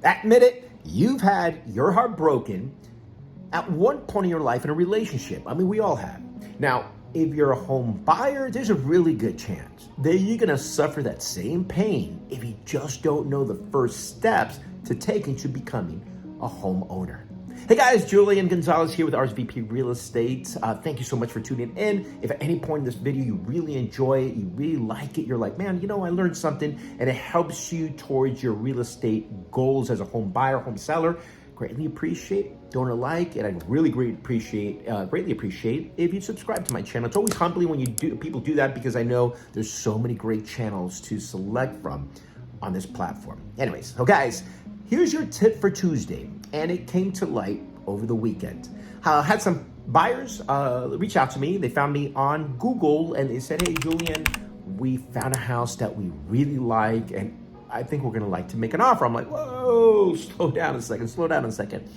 Admit it, you've had your heart broken at one point in your life in a relationship. I mean, we all have. Now, if you're a home buyer, there's a really good chance that you're gonna suffer that same pain if you just don't know the first steps to take into becoming a homeowner. Hey guys, Julian Gonzalez here with RSVP Real Estate. Thank you so much for tuning in. If at any point in this video you really enjoy it, you really like it, you're like, man, you know, I learned something and it helps you towards your real estate goals as a home buyer, home seller, greatly appreciate, don't like, and I'd really greatly appreciate if you subscribe to my channel. It's always humbling when people do that because I know there's so many great channels to select from on this platform. Anyways, so guys, here's your tip for Tuesday, and it came to light over the weekend. I had some buyers reach out to me. They found me on Google and they said, hey, Julian, we found a house that we really like and I think we're gonna like to make an offer. I'm like, whoa, slow down a second.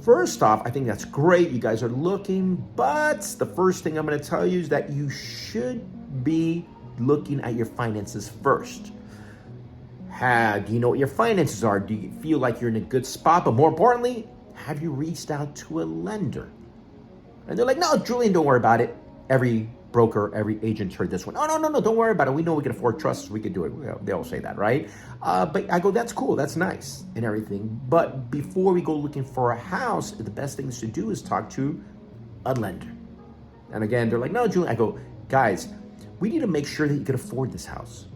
First off, I think that's great. You guys are looking, but the first thing I'm gonna tell you is that you should be looking at your finances first. Do you know what your finances are? Do you feel like you're in a good spot? But more importantly, have you reached out to a lender? And they're like, no, Julian, don't worry about it. Every broker, every agent heard this one. Oh, no, don't worry about it. We know we can afford trusts. We can do it. Well, they all say that, right? But I go, that's cool. That's nice and everything. But before we go looking for a house, the best things to do is talk to a lender. And again, they're like, no, Julian. I go, guys, we need to make sure that you can afford this house.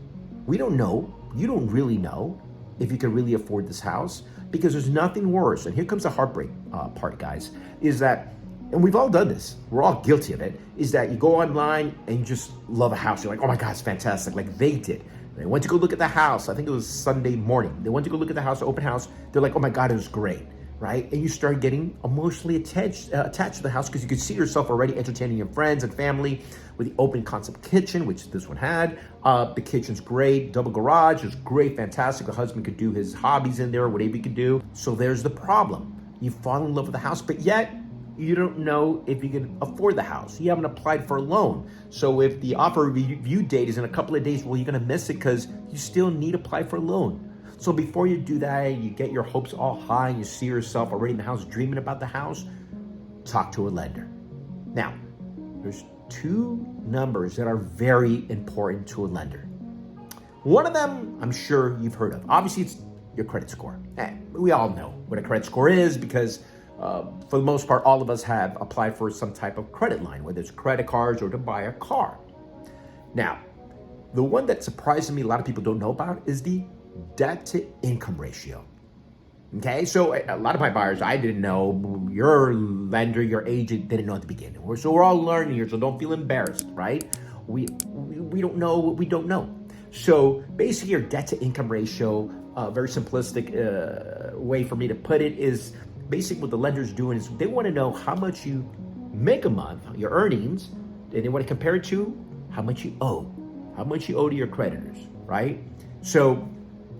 We don't know. You don't really know if you can really afford this house because there's nothing worse. And here comes the heartbreak part, guys, is that, and we've all done this, we're all guilty of it, is that you go online and you just love a house. You're like, oh my God, it's fantastic, like they did. They went to go look at the house. I think it was Sunday morning. They went to go look at the house, open house. They're like, oh my God, it was great, right? And you start getting emotionally attached to the house because you could see yourself already entertaining your friends and family with the open concept kitchen, which this one had. The kitchen's great, double garage is great, fantastic. The husband could do his hobbies in there, whatever he could do. So there's the problem. You fall in love with the house, but yet you don't know if you can afford the house. You haven't applied for a loan. So if the offer review date is in a couple of days, well, you're gonna miss it because you still need to apply for a loan. So before you do that, you get your hopes all high and you see yourself already in the house, dreaming about the house, talk to a lender. Now, there's two numbers that are very important to a lender. One of them, I'm sure you've heard of. Obviously, it's your credit score. We all know what a credit score is because for the most part, all of us have applied for some type of credit line, whether it's credit cards or to buy a car. Now, the one that surprises me, a lot of people don't know about, is the debt to income ratio. Okay, so a lot of my buyers, I didn't know, your lender, your agent didn't know at the beginning. So we're all learning here, so don't feel embarrassed, right? We don't know what we don't know. So basically your debt to income ratio, very simplistic way for me to put it is basically what the lender's doing is they want to know how much you make a month, your earnings, and they want to compare it to how much you owe to your creditors, right? So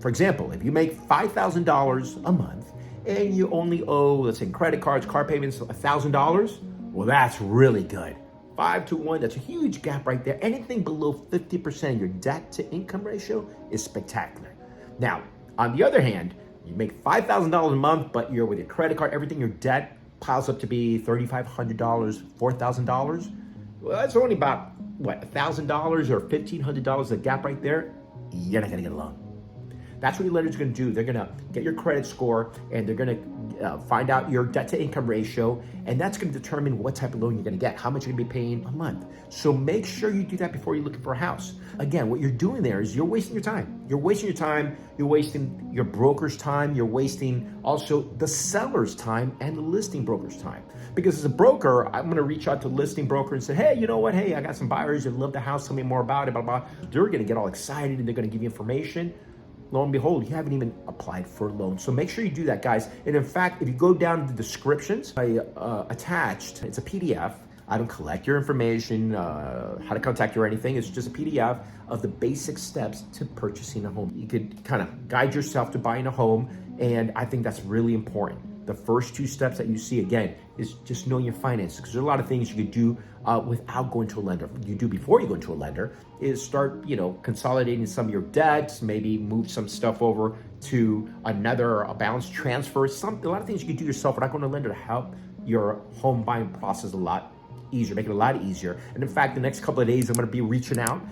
for example, if you make $5,000 a month and you only owe, let's say credit cards, car payments, $1,000, well, that's really good. 5 to 1, that's a huge gap right there. Anything below 50% of your debt to income ratio is spectacular. Now, on the other hand, you make $5,000 a month, but you're with your credit card, everything, your debt piles up to be $3,500, $4,000. Well, that's only about, what, $1,000 or $1,500, the gap right there. You're not gonna get a loan. That's what your lender's gonna do. They're gonna get your credit score and they're gonna find out your debt to income ratio, and that's gonna determine what type of loan you're gonna get, how much you're gonna be paying a month. So make sure you do that before you're looking for a house. Again, what you're doing there is you're wasting your time. You're wasting your time, you're wasting your broker's time, you're wasting also the seller's time and the listing broker's time. Because as a broker, I'm gonna reach out to the listing broker and say, hey, you know what? Hey, I got some buyers that love the house, tell me more about it, blah, blah. They're gonna get all excited and they're gonna give you information. Lo and behold, you haven't even applied for a loan. So make sure you do that, guys. And in fact, if you go down to the descriptions, I attached, it's a PDF. I don't collect your information, how to contact you or anything. It's just a PDF of the basic steps to purchasing a home. You could kind of guide yourself to buying a home. And I think that's really important. The first two steps that you see, again, is just knowing your finances, because there's a lot of things you could do without going to a lender. What you do before you go into a lender is start, consolidating some of your debts, maybe move some stuff over to a balance transfer, a lot of things you can do yourself without going to a lender to help your home buying process a lot easier, make it a lot easier. And in fact, the next couple of days, I'm going to be reaching out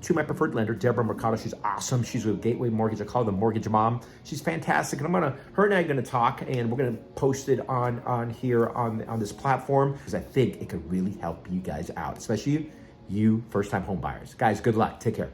to my preferred lender, Deborah Mercado. She's awesome. She's with Gateway Mortgage. I call her the Mortgage Mom. She's fantastic. And her and I are going to talk, and we're going to post it on here on this platform, because I think it could really help you guys out, especially you first-time home buyers. Guys, good luck. Take care.